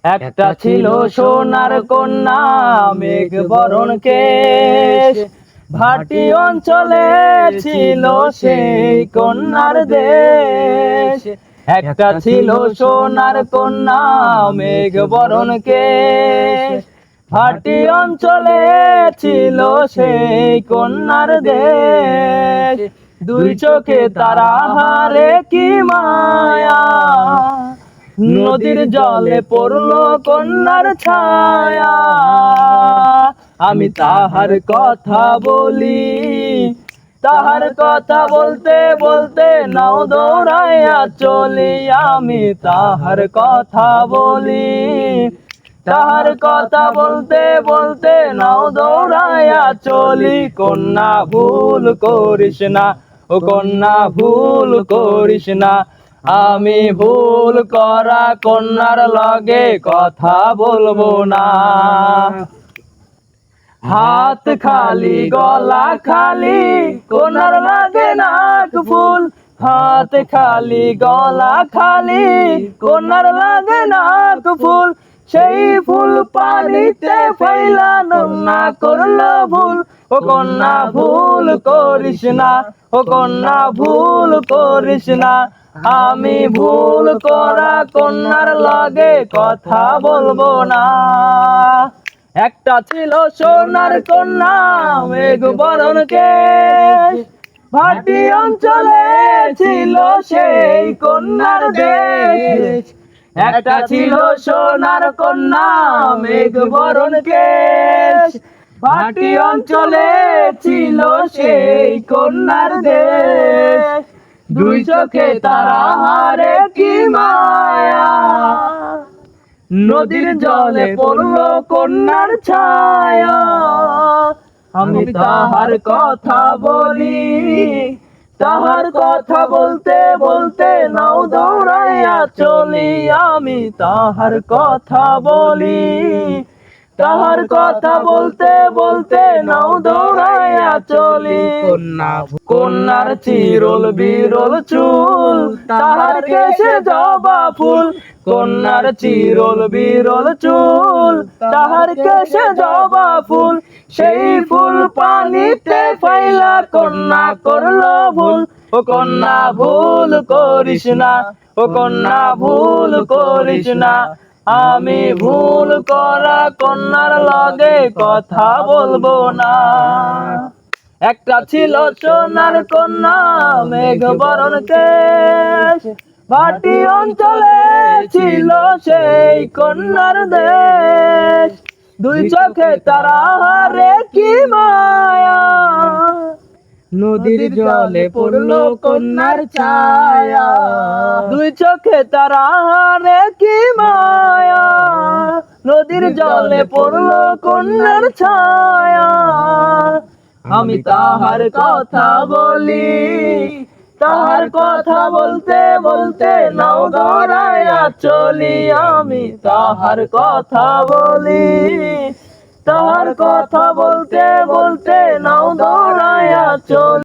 একটা ছিল সোনার কন্যা, মেঘ বরণ কেশ, ভাটি অঞ্চলে ছিল সেই কন্যার দেশ। একটা ছিল সোনার কন্যা, মেঘ বরণ কেশ, ভাটি অঞ্চলে ছিল সেই কন্যার দেশ। দুই চোখে তারা হারে কি মায়া, নদীর জলে পড়লো কন্যার ছায়া। আমি তাহার কথা বলি, তাহার কথা বলতে বলতে নাও দৌড়াইয়া চলি। আমি তাহার কথা বলি, তাহার কথা বলতে বলতে নাও দৌড়াইয়া চলি। কন্যা ভুল করিস না, ও কন্যা ভুল করিস না, আমি ভুল করা কন্যার লগে কথা বলবো না। হাত খালি গলা খালি, কন্যার লাগে নাক ফুল। হাত খালি গলা খালি, কন্যার লাগে নাক ফুল। সেই ফুল পানিতে ফেলানো না করলো ভুল। ও কন্যা ভুল করিস না, ও কন্যা ভুল করিস না, আমি ভুল করা কন্যার লগে কথা বলবো না। একটা ছিল সোনার কন্যা, মেঘ বরণ কেশ, ভাটি অঞ্চলে ছিল সেই কন্যার দেশ। একটা ছিল সোনার কন্যা, মেঘ বরণ কেশ, ভাটি অঞ্চলে ছিল সেই কন্যার দেশ। দুই চোখে তারা হারে কি মায়া, নদীর জলে পড়লো কন্যার ছায়া। আমি তাহার কথা বলি, তাহার কথা বলতে বলতে নাও দৌড়াইয়া চলি। আমি তাহার কথা বলি, তাহার কথা বলতে বলতে নাও দৌড়াইয়া চলি। কন্যার চিরল বিরল চুল, তাহার কেশে জবা ফুল। কন্যার চিরল বিরল চুল, তাহার কেশে জবা ফুল। সেই ফুল পানিতে ফেলা কন্যা করলো ভুল। ও কন্যা ভুল করিস না, ও কন্যা ভুল করিস না, আমি ভুল করা কন্যার লগে কথা বলবো না। একটা ছিল সোনার কন্যা, মেঘ বরণ কেশ, ভাটি অঞ্চলে ছিল সেই কন্যার দেশ। দুই চোখে তারা হারে কি মায়া, নদীর জলে পড়লো কন্যার ছায়া। দুই চোখে তারা হারে কি মায়া, নদীর জলে পড়লো কন্যার ছায়া। আমি তাহার কথা বলি, তাহার কথা বলতে বলতে নাও দৌড়াইয়া চলি। আমি তাহার কথা বলি, তাহার কথা বলতে বলতে নাও দৌড়াইয়া চলি।